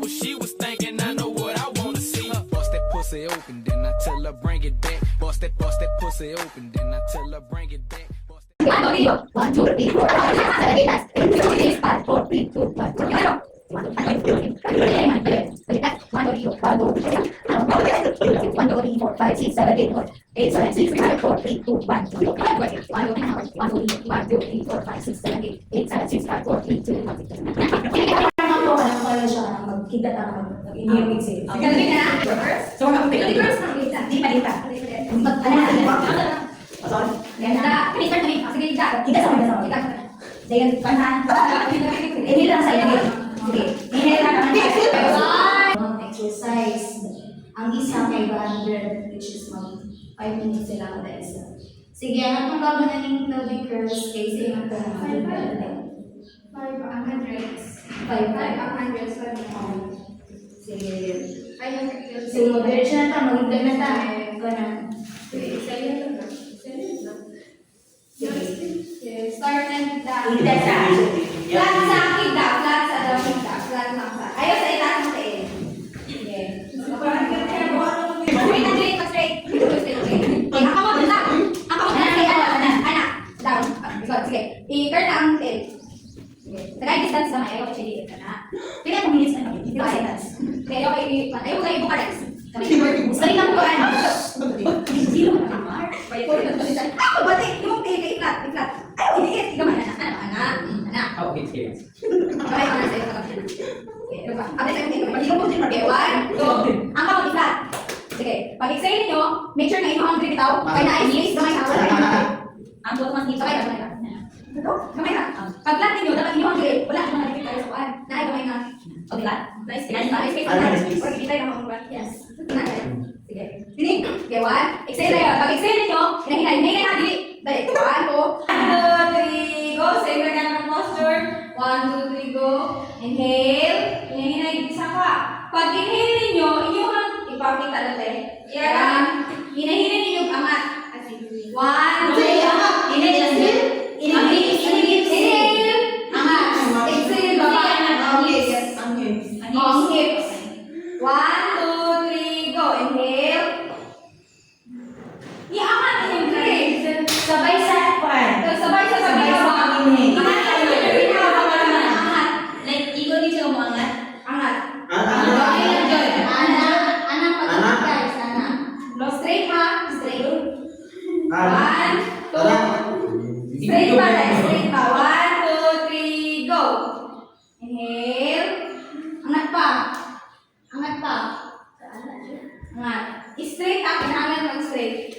what she was thinking, I know what I wanna see. Bust that pussy open, then I tell her bring it back. Bust that pussy open, then I tell her bring it back. Bust that... 1, 2, 3, 4, 5, 6, 7, 8, 9, 10, 5, 4, 3, 2, 1, 2, 5, 6, 7, 8, 8, 7, 6, 5, 4, 3, 2, 1, 2, 1, 2, 4, 5, 6, 7, 8, 8, 7, 6, 5, 4, 3, 2, 1. Magkita tayo mag-inhibit sila. Galing na. So, first, di palita. Sorry. Ganda. Pinistart na rin. Sige, kita sama. Dengan panahan. Ini lang sa inyo. Sige. Ini lang naman. Exercise. Ang isa kay 100, which is 5 minutes sila kada isa. Sige, ang itong gagawin ng pelvic curls kasi ang itong 5 ang hundreds. 5 ang hundreds. Sige. So, diretso na tayo. Mag-intay na tayo. Ikaw na. Sige, sa'yo na ito. Start and down. Flat sa kita. Flat sa daw kita. Flat lang sa. Ayaw sa itaas mo sa iyo. Sige. Straight. Ang kamot na. Anak. Down. Sige. I-turn na ang tail. Sige. Tagay distance naman. Ayaw kasi dito ka na. Pila itong minutes na. Dito ka distance. Ayaw kayo ibuka rin. Saling lang ko ano. Zero na kamar. Bati, yung flat. Ay, hindi. Ikaw man, anak. Okay. Okay, ano sa'yo? Okay, ano ba? Ate, sa'yo dito. Pag-ikot po din. Okay, 1, 2. Ang kamot i-flat. Sige, pag-exhale ninyo, make sure na ino ang bitaw. Kaya na-ice gamay ha. Ang buot mas dito. Gamay ha. Pag-flat ninyo, dapat inyo ang grip. Wala naman na-repeat tayo sa kuhan. Gamay ha. Okay, flat. Nice. Or kitay na mga yes. Sige. Tinig. Okay, 1. Exhale na yun. Pag-exhale ninyo, hinahinay na dili. Dali. 1, 2, 3, go. Same na ng posture. 1, 2, 3, go. Inhale. Hinahinay. Isa ka. Pag inhale ninyo, inyong ipakita natin. Yan. Hinahinay ninyo angat. 1, 2, 3. Inhale. Angat. Exhale. Baba. Ang hips. 1, 2, 3, go. Inhale. Iangat na yung grip. Sabay sa pan. Sabay sa pag-inhale. Angat. Like, ikaw din siya umangat. Angat. Anak. Anak. Guys, anak. No, straight ha. Straight. 1, 2. Straight pa. 1, 2, 3, go. Inhale. Angat pa. Angat. Straight ha. Kinaangat mag straight.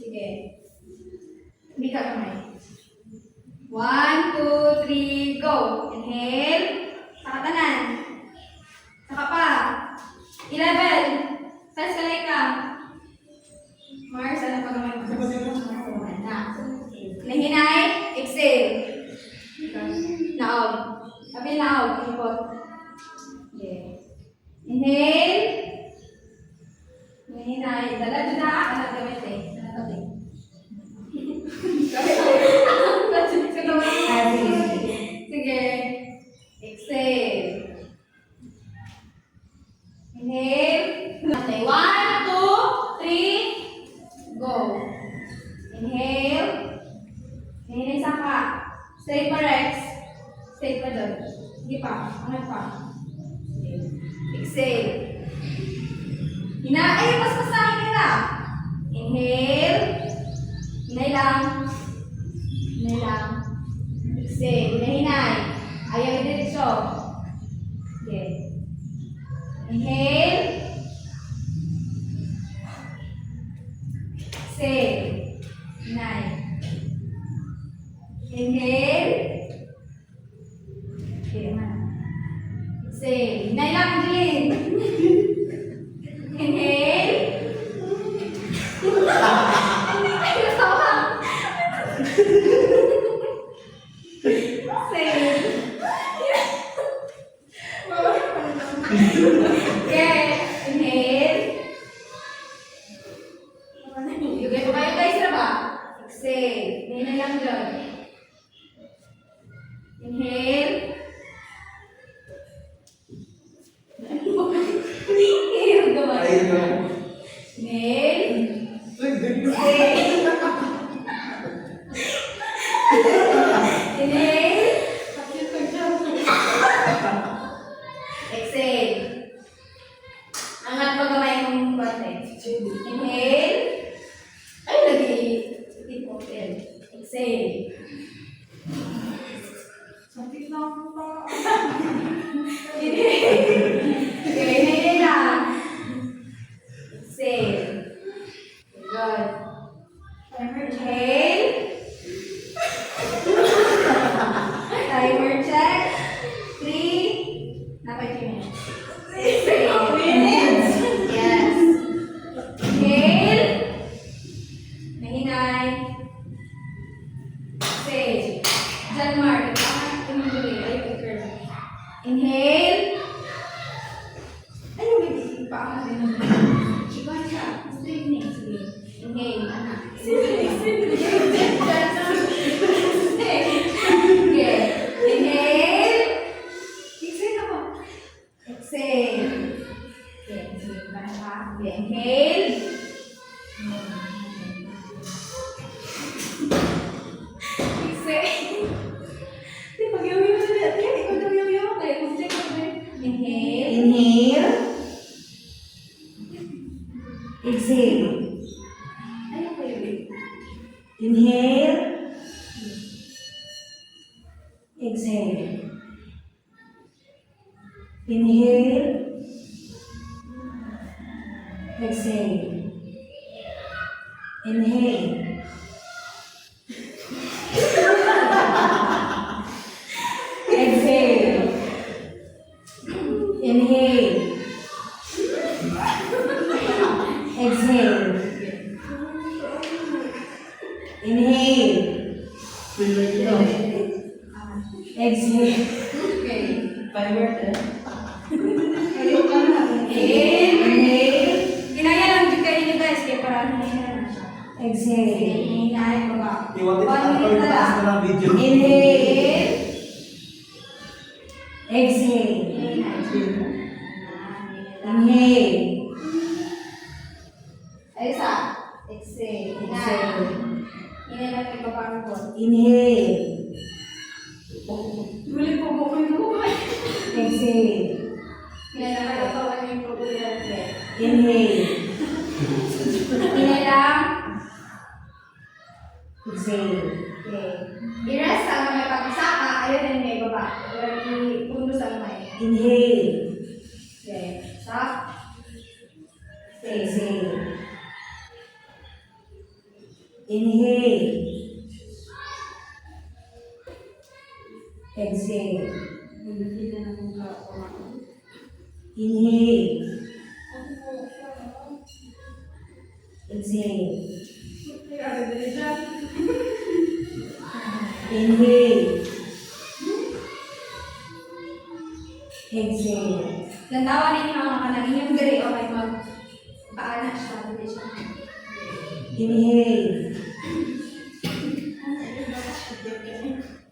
Sige. Hindi ka kamay. 1, 2, 3, go. Inhale. Saka tanan. Saka pa. 11. Fast kalay ka. Mars, ano pa naman? Nahinay. Exhale. Naog. Kapil naog. Ikot. Okay. Inhale. Nahinay. Dala-dala. Anak gamit eh. Sige. Exhale. Inhale. 1, 2, 3. Go. Inhale. Inhale saka. Straight pa Rex. Straight pa doon. Hindi pa. Angat pa. Exhale. Ay, mas masahin nila. Inhale. Hinay lang. Exhale. Hinay. Ayaw i-diretso. Okay. Inhale. Exhale. Hinay. Inhale. Okay, exhale. Hinay lang, Angeline. Inhale. Exhale. Okay, inhale. Okay, kung kayo guys na ba? Exhale. Inhale lang dyan. Inhale. Inhale naman. Inhale. Exhale. Inhale. Exhale. Angat pa kamay mong konti. Inhale. Ay, lagi. Open. Exhale. Sakit na ako pa. Inhale. Okay, inhale lang. Exhale. Good. Inhale. Timer check. 3. Napay 3 minutes. 3 minutes? Yes. Inhale. Mahinay. Exhale. Diyan, Mark. Inhale. Ay, may paangat din. Chiba siya. Straight neck. Sige. Inhale. Anak. Okay. Inhale. Exhale ako. Exhale. Okay. Sige. Parang ka. Okay. Inhale. Exhale. Di, pag-yaw-yaw na dito. Kaya, ikaw daw-yaw-yaw kayo. Kung check mo rin. Inhale. Inhale. Exhale. Ayaw kayo rin. Inhale. Exhale. Inhale. Exhale. Inhale. Exhale. Inhale. Exhale. Inhale. Exhale. Okay. Inhale. Inhale. Ginaya lang dyan kayo nyo guys. Kaya parang hinahina na siya. Exhale. Hinahina ko ba? Iwati 1 minute na lang. na ng video. Inhale. Exhale. Inhale. Ay, isa. Exhale. Inhale. Inhale lang kayo parang po. Inhale. Huli po mo ko yung Exhale. Inhale lang kayo parang yung program. Inhale. Inhale lang. Exhale. Okay. I-rest ang may pag-isaka. Ayun din may baba. I-pundo sa may. Inhale. Okay. Stop. Exhale. Inhale. Exhale. Inhale. Exhale. Inhale. Exhale. Lantawan ninyo ang kanang inyong diri o may mag paana siya. Dili siya. Inhale.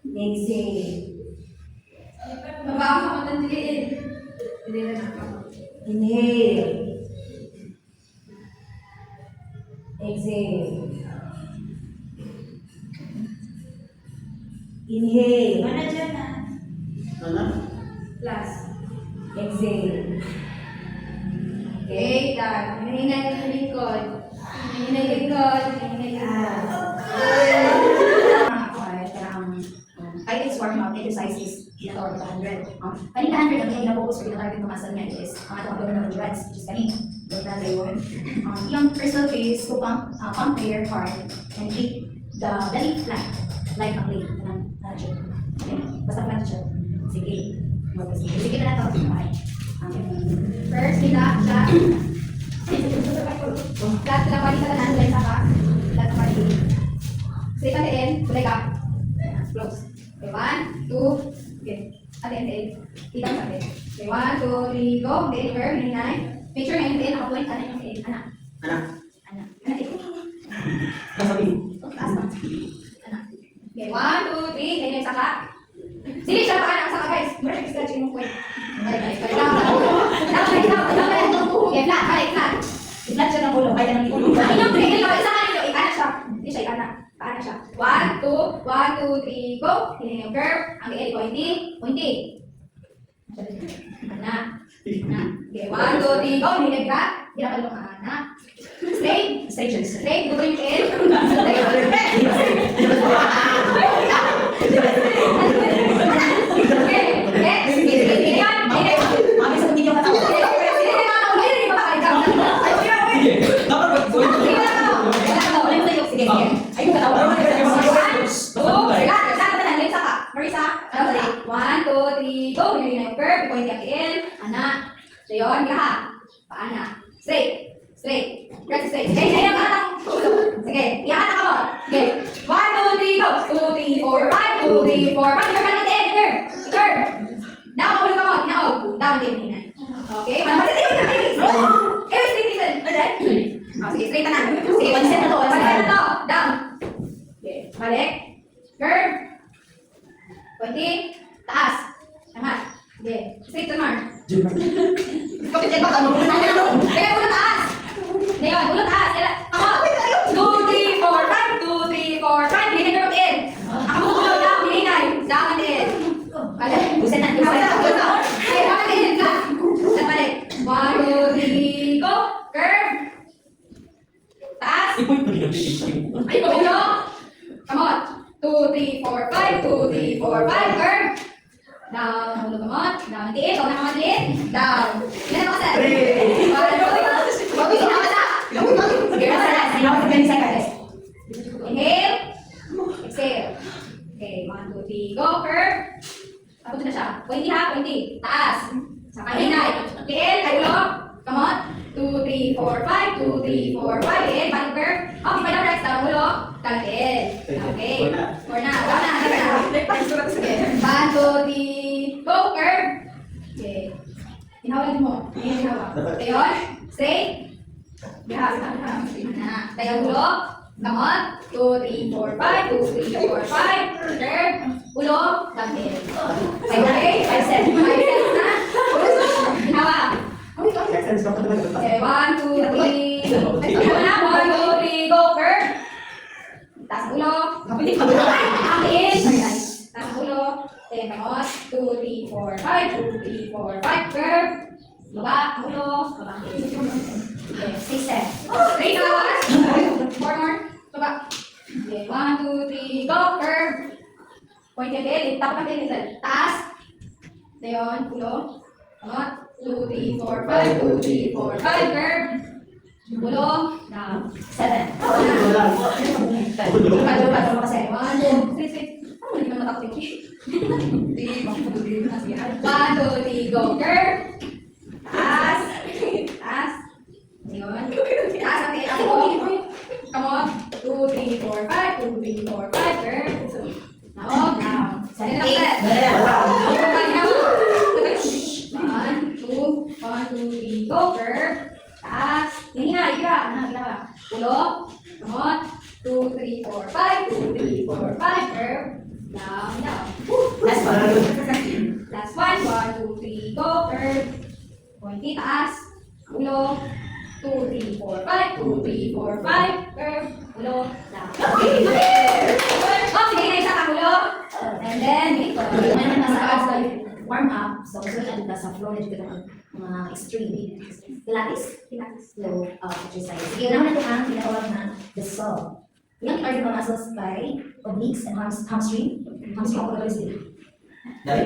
Exhale. Mabaho ka matang diliin. Dili na ako. Inhale. Exhale. Inhale. Mana dyan na? Ano? Last. Exhale. Okay, done. Hinahinay yung likod. Hinahinay likod. Hinahinay likod. I think warm-up exercise is ginatawag ito 100. Kanina 100 ang yung na-focus ko target ng muscle niya is ang atong gawin ng dreads, which is kanina. Don't na yun. Yung personal phase ko pump your heart and keep the belly flat, like a plate. Okay, basta flat siya. Sige. Sige na ito. Okay. First, hila siya. Lahat sila pali sa tanan. Tulay sa ka. Lahat sa pali. Say patiin. Tulay ka. Close. Okay, 1, 2. Okay. Atin. and kita sa akin. Okay, 1, 2, 3, go. Okay, curve, hinay. Make sure na yung tail nakapoint. Ano yung tail? Anak. Anak. Anak. Anak, ito. Kasabi. Taas ba? Anak. Okay, 1, 2, 3. Tail yung saka. Sige, siya pa ang saka, guys. Mura siya stretch yung point. Balik, balik, balik. Down. Okay, flat, balik, flat. I-flat siya ng ulo. Kaya ng ulo. Ay, yung tail, isa ka nito. Ikana siya. Hindi siya ikana. Paana siya. 1, 2, 3, go. Hinay yung curve. Ang tail, pointing. Pointing. Anak. Anak. Okay, 1, 2, 3, go. Hinay ka. Hirap ka lang anak. Straight. Straight siya. Straight. Gusto yung tail. Okay. Next. Sige yan. Mami sa video ka tao. Sige na. Hindi pa kayo. Dapat ba? Sige, sige. Ayun ka tao. Marisa, 1, 2, 3, go. Hinay na yung curve. Point yung tail. Anak. So yun, kaha. Paana. Straight. Straight. Press straight. Sige, sige, sige, iyakan na ka mo. Sige. 1, 2, 3, go. 2, 3, 4, 5. 2, 3, 4, 5. Curve ka ng tail. Curve. Curve. Down, ulo ka mo. Down. Down din. Okay. Masasitiwan na kayo. Straight, straight. Sige, straight na. Sige, one set na to. One set na to. Down. Okay. Balik. Curve. Pointing. Taas. Angat. Okay. Straight to mark. Bakit yan ba? Ano? Kaya ulo taas. Ngayon, ulo taas. Ako. 2, 3, 4, 5. 2, 3, 4, 5. Hinay ka in. Ako ulo down. Hinay. Down and in. Balik. Buset na. Okay, down and in. Balik. 1, 2, 3, go. Curve. Taas. Ipoy pa rin. Ay, ulo. Come on. 2, 3, 4, 5. 2, 3, 4, 5. Curve. Down, ulo kamot. Down, tiit. Huwag na kamot down. Ilan ako, sir? 1, 2, 3. Huwag ko sinakasa. Sige, masarap. Sinawag sa 20 seconds. Inhale. Exhale. Okay, 1, 2, 3. Go, curve. Tapos na siya. Pointy ha, pointy. Taas. Saka hinay. Tiil, ay ulo. Kamot. 2, 3, 4, 5. 2, 3, 4, 5. Tiil, balik curve. Okay, pa down, down, ulo. Down, tiil. Okay. 4 na. Down na. Sige. 1, 2, 3. Go, curve. Okay. Hinawag mo. Ayan, hinawag. Tayon. Straight. Bihas. Tayo ulo. Kamot. 2, 3, 4, 5. 2, 3, 4, 5. Curve. Ulo. Dangil. Okay. 5 sets. 5 sets na. Hinawag. Okay. 1, 2, 3. Ano na? 1, 2, 3. Go. Curve. Taas ang ulo. Angin. Taas ang ulo. Tayo kamot. 2, 3, 4, 5. 2, 3, 4, 5. Curve. Baba. Ulo. Baba. Okay. 6 sets. 3 hours. 4 more. Baba. Okay. 1, 2, 3. Go. Curve. Point yung tail. Tapos ang tail. Taas. Tayon. Ulo. Kamot. 2, 3, 4, 5. 2, 3, 4, 5. Curve. Ulo. Down. 7. Palo kasi. 1, 2, 3. Ano hindi naman matakot yung 1, 2, 3. Go. Curve. Taas. Taas. Ayun. Taas ang tail. Ako. Come on. 2, 3, 4, 5. 2, 3, 4, 5. Curve. Now. Down. 7 na set. 1, 2, 3. Go. Curve. Taas. Hina. Hina. Hina. Ulo. Come on. 2, 3, 4, 5. 2, 3, 4, 5. Curve. Down. Down. Last one. Last one. 1, 2, 3. Go. Curve. Pointy. Taas. Ulo. 2, 3, 4, 5. 2, 3, 4, 5. Curve. Ulo. Down. Okay. Oh, sige na isa ka ulo. And then, ito. Ngayon nasa warm up, so susunod natin sa floor na dito ng mga extreme Pilates. Slow exercise. Sige, naman natin ang tinatawag na the saw. Yung target mga muscles by obliques and hamstring. Hamstring ako gagawin sila. Dari?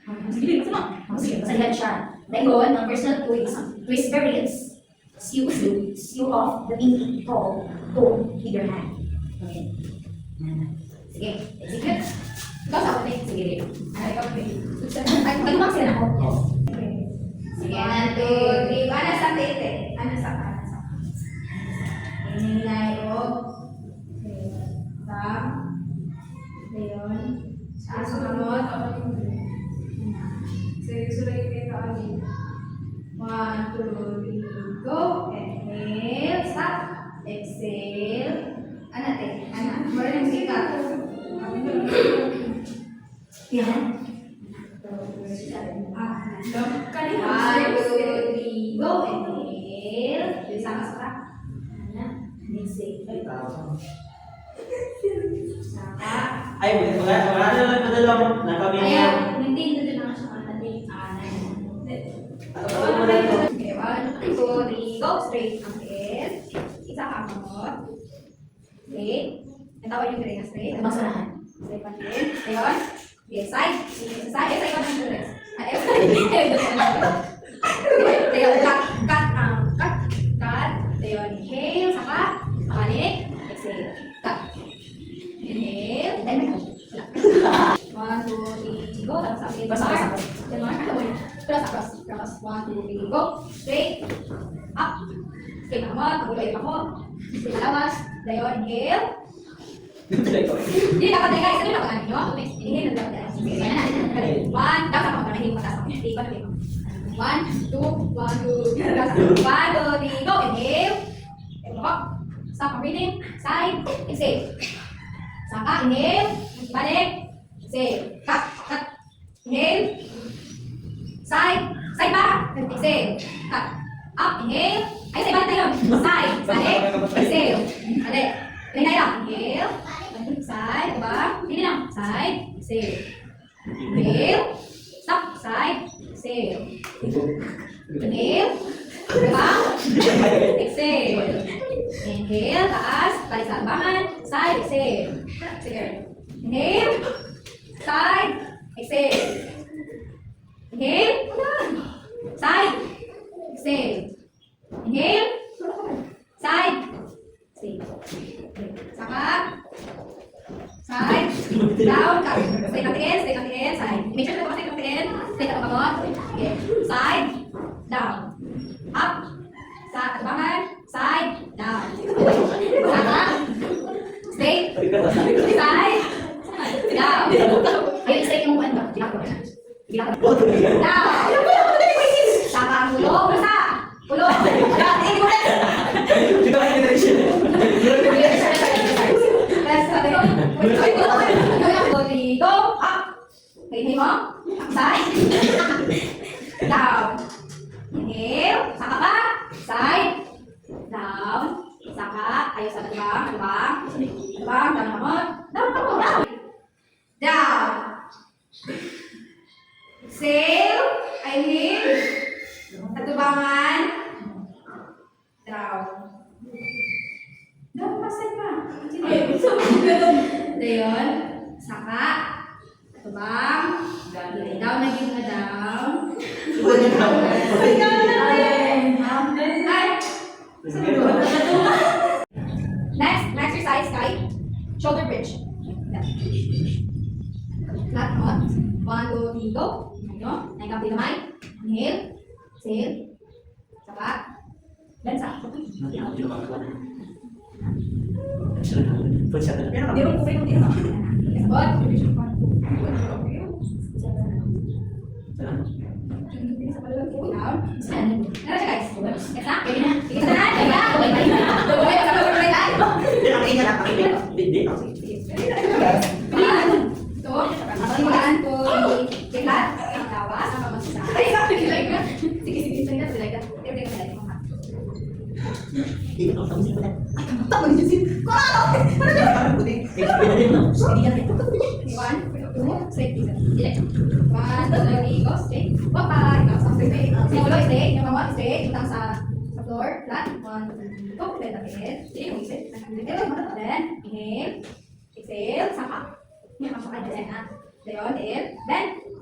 Hamstring, masalihan siya. Then go, ang personal twist variance. Skew off the pinky toe with your hand. Okay. Sige, execute. Ikaw sa ulit. Sige, Ay, ikaw ulit. ay, mag-mark sila na ako. Sige, 1, 2, 3. Ano sa tete? Ano sa ka? Hinay o. Sa. Ayun. Sa sumunod. Yan. One, two, three, go. Inhale. Saka. Exhale. Saka. Ay, wala na lang padalong. Nakabili Ayan. na. Maintain na din ang sa natin. Ano ba ito? Okay, 1, 2, 3, go. Straight. Inhale. Isa ka kamot. Straight. Natawan yung tray na straight. Masarahan. Straight pa din. Ayun. Okay, side. Side. Side ka ng dress. Ayun, cut. Ayun, inhale. Saka. Balik. Exhale. Cut. Inhale. Then, 1, 2, 3, go. Tapos sa Basta. Cross. 1, 2, 3, go. Straight. Up. Straight na kamot. Pagulay ako. Straight na lawas. Dayon, inhale. Hindi dapat na guys. Ano na pagkain nyo? Inhale na dapat. One. Dapat ako pagkain mo. Tapos ako. Hindi ko na. 1, 2, 1, 2. 1, 2, 3, go. Inhale. Stop breathing. Side. Exhale. Saka. Inhale. Balik. Exhale. Cut. Inhale. Side. Side pa. Exhale. Cut. Up. Inhale. Ay, side balik tayo. Side. Balik. Exhale. Balik. Inhale lang. Inhale. Side. Diba? Hindi lang. Side. Exhale. Inhale. Stop. Side. Exhale. Inhale. Diba? Exhale. Inhale. Taas. Balik sa abangan. Side. Exhale. Sige. Inhale. Side. Exhale. Inhale. Side. Exhale. Inhale. Side. Exhale. Saka. Side. Down. Cut. Stay natin. Side. Make sure na stay natin. Stay ka pagod. Okay. Side. Down. Up. Sa atabangan. Side. Down. Saka. Stay. Side. Down. Ayun, stay yung ano. Down. Saka ang ulo. Basta. Ulo. Kita kayo generation. Go up. Inhale mo. Side. Down. Inhale. Saka pa. Side. Down. Saka. Ayos sa tubang. Down naman. Down. Exhale. Inhale. Tatubangan. Down. Down pa, side pa. Dayon. Saka. Tubang. Down na din na down. Ay. Next exercise kay shoulder bridge. Flat on. 1, 2, 3, go. Ayun. Naikap din kamay. Inhale. Exhale. Saka. Bensa.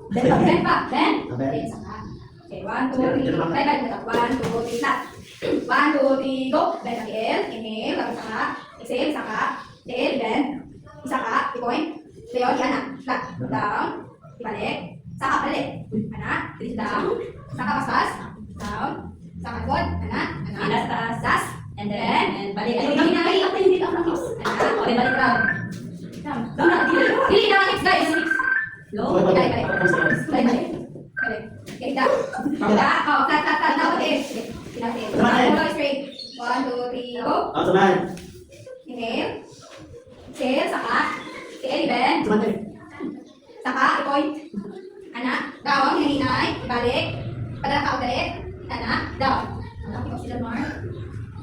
Exhale, saka. Then, saka. Okay, 1, 2, 3. Bye-bye. 1, 2, 3, flat. 1, 2, 3, go. Then, inhale, tapos saka. Exhale, saka. Exhale, then. Saka, i-point. Then, anak. Flat. Down. Ibalik. Saka, balik. Anak. Down. Saka, paspas. Down. Saka, good. Anak. Anak. Sas. And then, balik. Hindi na. Hindi na. Anak. Okay, balik down. Dili na next guys. Low. Balik. Okay, down. Oh, cut. Now it is. Straight. 1, 2, 3, go. Inhale. Exhale, saka. Exhale, bend. Saka, i-point. Anak, down, hininay, balik. Padala ka ulit. Anak, down. Anak, ikaw sila, Mark.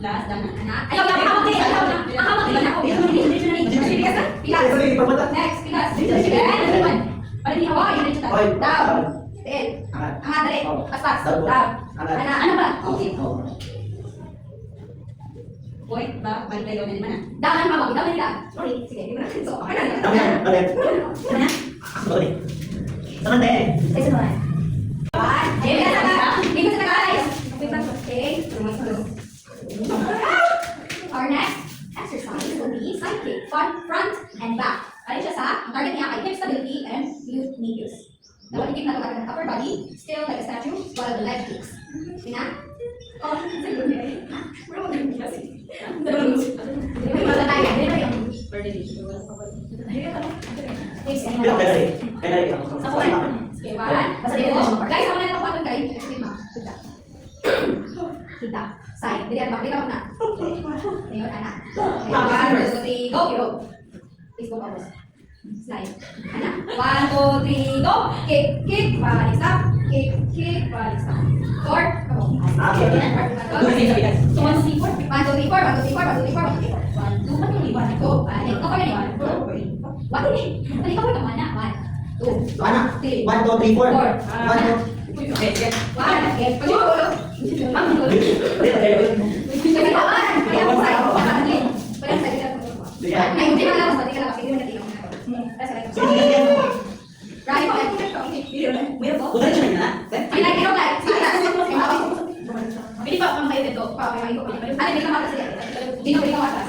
Last, dana. Anak, Ayaw, hawak din, hawak lang. Ang hawak din, ako. Pilas na, pilas. Next, pilas. Then, balik ni hawa, yun rin siya. Down. Then, angat, dali. Paspas. Down. Anak, ano ba? Okay. Boy, ba? Balik kayo na naman ah. Down ang hawak, down nila. Sorry, sige, di mo na. So, okay na. Anak. Sorry. Saan din? Say sa mga. Okay. Our next exercise will be side kick, front and back. Ano siya sa, ang target niya ay hip stability and glute medius. Dapat i-keep na ito ng upper body, still like a statue, while the leg kicks. Tina? Oh, sa glute niya. Wala mo din kasi. Sa glute. May mga tayo. Dito yung. Ako na. Okay, one. Guys, ako na ito patong kayo. Kita. Kita. Side. Dili at bakit ako na. Ayun, anak. Okay, 1, 2, 3, go. Hero. Please go, Pabos. Slide. Anak. 1, 2, 3, go. Kick, kick. Balik stop. Kick, kick. Balik stop. 4. Come on. Okay. 1, 2, 3, 4. 1, 2, 3, 4. 1, 2, 3, 4. 1, 2, 3, 4. 1, 2, 3, 4. 1, 2, 3, 4. 1, 2, 3, 4. Balik ako ito, anak. 1, 2, Anak. 3, 1, 2, 3, 4. 4. 1, 2. Okay. 1. Okay. Pag-ulo. Pag-ulo. Ay, hindi ka lang, hindi ka lang, hindi mo natin. Right, Udah siya na. Pili pa kang kayo dito, pa kayo ko. Ano hindi ka matas siya? Dino hindi ka matas.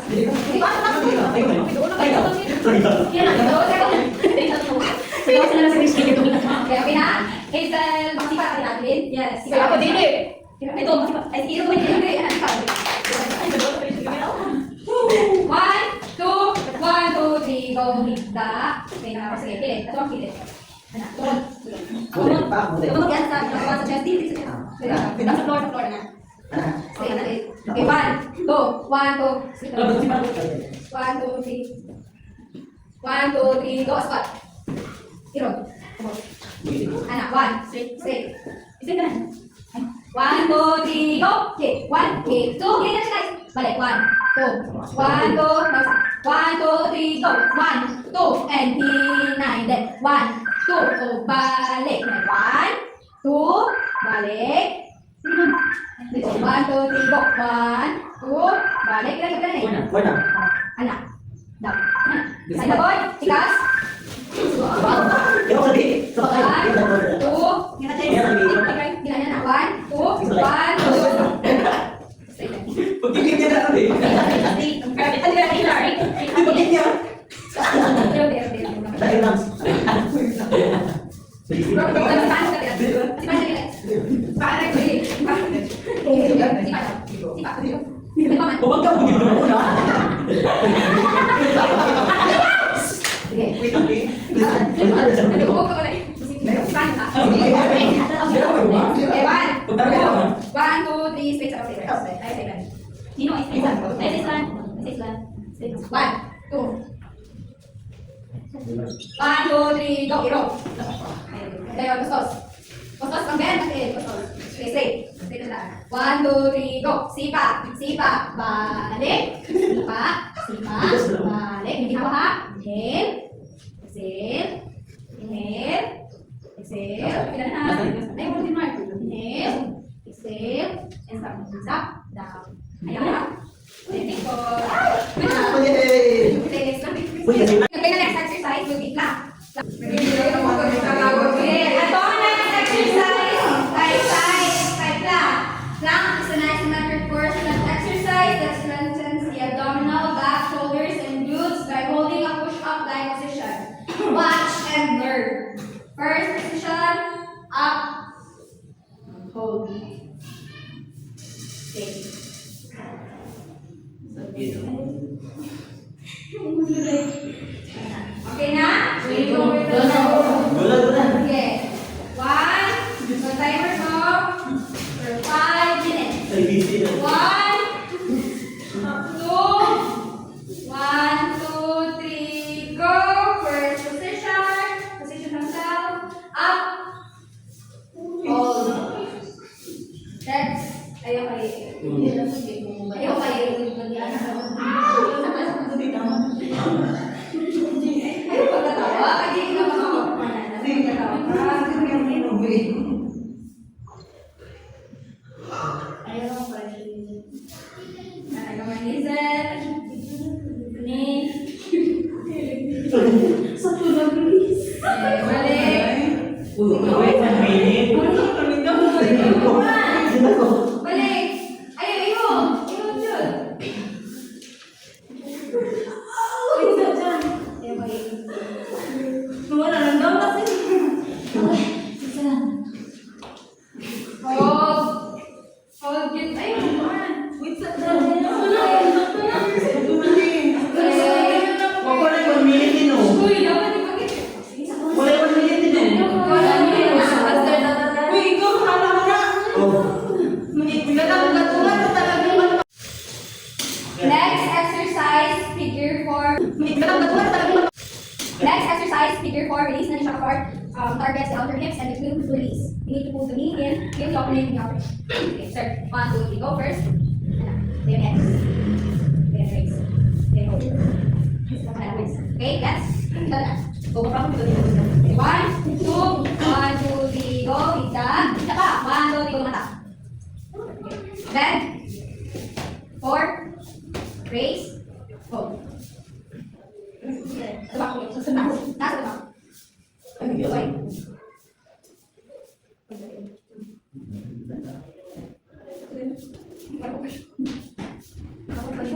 Okay, okay na? Hazel, masipa ka natin. Yes. Ako din eh. Ito, masipa. Ay, ito ko hindi. 1, 2, 1, 2, 3, go, higda. Okay na, sige, pilit. Ito ang pilit. Anak, tulog. Bulit pa, bulit. Ito yan sa chest, dito sa floor na. Stay na rin. Okay, 1, 2, 1, 2, 1, 2, 3. 1, 2, 3, go, squat. Hero. Anak, 1, straight. Straight ka na. 1, 2, 3, go. Kick. 1, kick. 2, kick na siya, guys. Balik. 1, 2. 1, 2. 1, 2, 3, go. 1, 2, and P9. Then 1, 2. So, balik. 1, 2, balik. 1, 2, 3, go. 1, 2, balik. Ilan. Buena. Anak. Down. Anak. Side na boy. Tikas. Ikaw lagi. Sa bakay. 1, 2. Ginanya na. 1, 2. 1, 2. Pagkikit niya na kami. Pagkikit niya. Dahil lang. Huwag ka mo dito muna. Wait, okay. One, two, three, space up, Sino ay isa? Ay, isa lang. Isa lang. 1, 2. 1, 2, 3, go, hero. Tayo, kustos. Kustos ang ben. Okay, kustos. Straight. Straight na. 1, 2, 3, go. Sipa. Sipa. Balik. Sipa. Sipa. Balik. Hindi na ha. Inhale. Exhale. Inhale. Exhale. Pila na ha. Ay, ulitin mo. Inhale. Exhale. And stop. Stop. Down. Ayan ha. Letting go. Okay, the next exercise will be plank. Okay, ito ang next exercise ay side plank. Plank is an isometric portion of exercise that strengthens the abdominal, back, shoulders, and glutes by holding a push-up leg position. Watch and learn. First position, up, hold, stay. Ayaw pa yun. Ayaw pagkatawa. Hindi ka makakapanan. Ayaw pagkatawa. Ayaw pa yun. Ayaw pa Hazel. Ni. Sa tulog, please. Balik. Wait 1 minute. Balik. Ayaw, ayaw. Ayaw dyan. Ayaw pa yun. Hold yun. Ayaw, man. Wala 1 minute din oh. Uy, dapat ipagit. Wala 1 minute din eh. Wala yun. Oh. Next exercise, figure 4. Next exercise, figure 4. Release na siya apart. Targets the outer hips and the glute to release. You need to pull the knee in, feel the opening in the outer hip. Okay, start. 1, 2, 3, go first. Then X. Then raise. Then hold. Okay, yes. Go from the okay, 1, 2, 1, 2, 3, go. Isa. Isa pa. 1, 2, 3, go na mata. Then 4. Raise. Hold. Sa back. Sa back. Nasa back. Okay.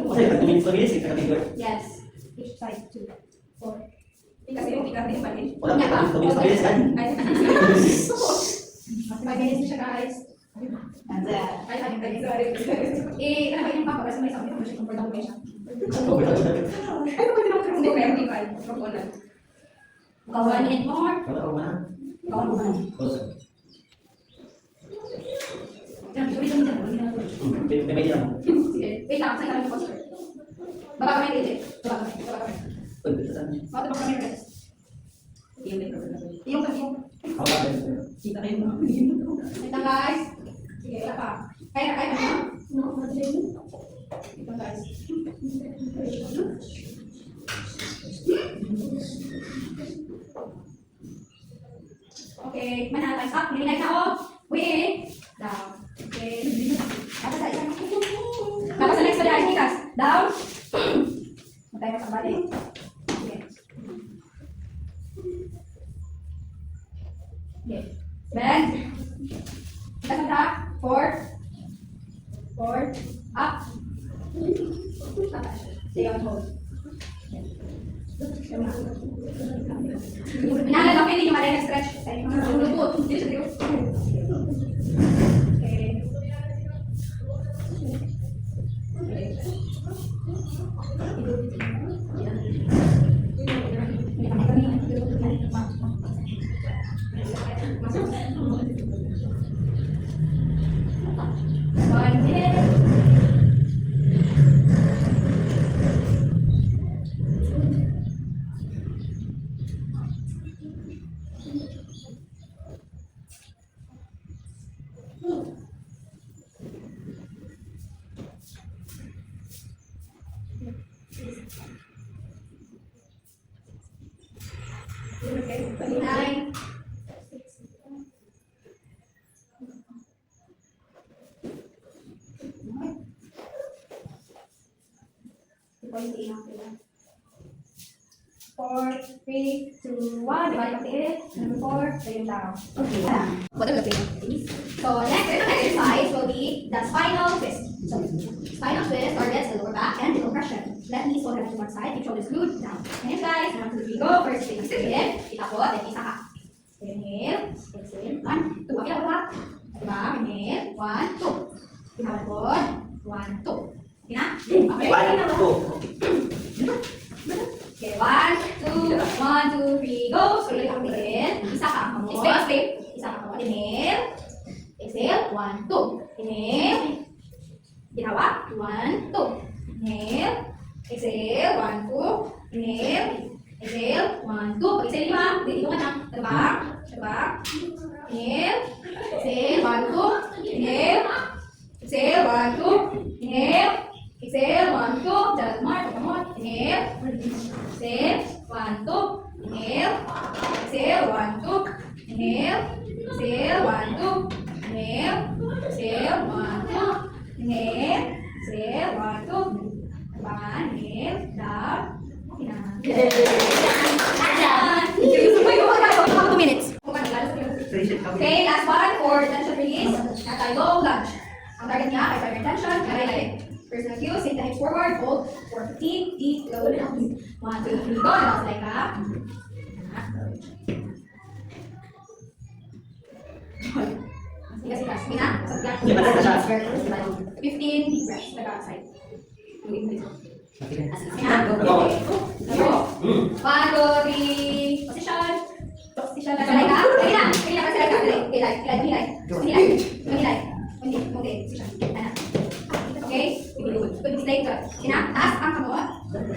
Kasi 2 minutes ika katigor. Yes. Each side, 2, 4. Kasi yung ika rin pa rin. Wala ka 2 minutes kan. Ay, 5 minutes na siya guys. Ay, sorry. Ano ba yung papa? Kasi may sabi ko siya comfortable kayo siya. Ay, hindi ko yung ika. Proponent. 1 minute more. Wala ko na. Kawan mo na. May lang. Sige. Wait lang, saan kami posture? Baba kami dito. Baba kami. Baba kami rest. Yung kami. Kita kayo mga. Wait lang guys. Sige, wala pa. Kaya na. Ito guys. Okay, mana tayo stop. Hindi na ako. Wait. Down. Okay. Tapos sa isang. Tapos sa next pala, ikas. Down. Matay ka sa balik. Okay. Okay. Bend. Ikas ang top. 4. Up. Stay on hold. Pinalala ko hindi nyo malay na-stretch. Sa inyo. Lubot. Dito sa dito. Okay. One minute. Okay, 29. Four, 3, 2, 1. Divide pagtiit. Number 4, lay down. Okay. What are the things? So next exercise will be the spinal twist. So spinal twist targets the lower back and the compression. Left knee folded to one side, keep shoulders glued down. And yes guys, 1, 2, 3, go. First thing, sit in. Itapot, then isa ka. Inhale, exhale. 1, 2. Okay, dapat. Diba? Inhale. 1, 2. Itapot. 1, 2. Okay na? Okay. 1, 2. Okay, 1, 2, 1, 2, 3, go. Slowly pagtiit. Isa ka. Exhale. Isa ka. Inhale. Exhale. 1, 2. Inhale. Ginawa. 1, 2. Inhale. Exhale. 1, 2. Inhale. Exhale. 1, 2. Pag-exhale nyo ha. Dito ka na. Tabak. Inhale. Exhale. 1, 2. Inhale. Exhale, 1, 2. Inhale. Exhale, 1, 2. Just mark, come on. Inhale. Exhale, 1, 2. Inhale. Exhale, 1, 2. Inhale. Exhale, 1, 2. Inhale. Exhale, 1, 2. Inhale. Exhale, 1, 2. Tabangan. Inhale. Down. Okay na. How 2 minutes? Okay, last one for tension release. Naka low lunge. Ang target niya ay primary tension, kaya personal cues, take the hips forward, hold for 15, deep, low, down. 1, 2, 3, go. And also like that. Sige, sige, sige na. Sige, balik na siya. 15 deep breaths, nag-outside. Sige Sige. na. Go. Go. 1, 2, 3, position. Position na like that. Sige na. Sige na, kasi like that. Hilay. Okay, position. Ayan. Okay? Stay good. Sige na. Taas ang kamot.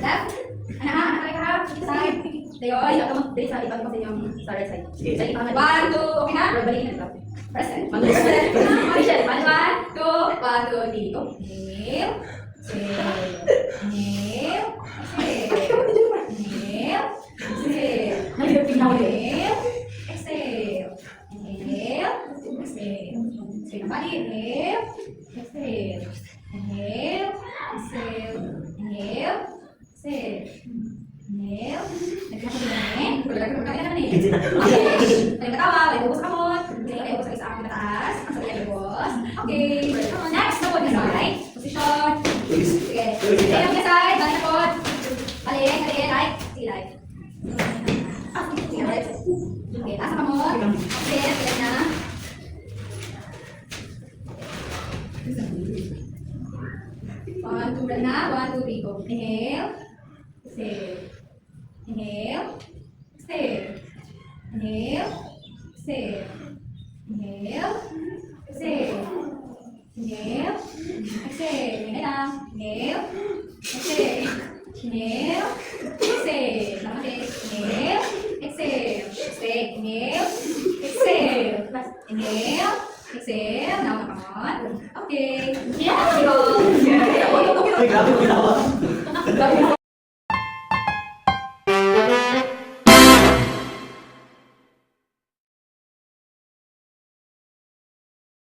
Left. Anak ka. Side. Tayo. Dali sa ibang kasi yung sa right side. Sige. 1, 2, okay na? Present. 1, 2, 3, go. 1, 2, 3, go. Inhale. Inhale. Inhale. Inhale. Exhale. Inhale. Exhale. Exhale. Balik. Inhale. Exhale. Inhale. Exhale. Inhale. Exhale. Inhale. Lagi na ni. Balik katawa, balik ubos kamot. Balik ubos sa isa ang taas. Ang sabi ay ubos. Okay. Next, no one side. Position. Sige. Sige ang side. Balik na pod. Balik, right. Sige, right. Sige, right. Okay, taas ang kamot. Okay, balik na. One, two, breath na. 1, 2, 3, go. Inhale. Exhale. Inhale. Exhale. Inhale. Exhale. Inhale. Exhale. Inhale. Exhale. Inhale lang. Inhale. Exhale. Inhale. Exhale. Lamatis. Inhale. Exhale. Stay. Inhale. Exhale. Inhale. Exhale. Now, come on. Okay. Yeah. Go. Ay, grabe ko ginawa.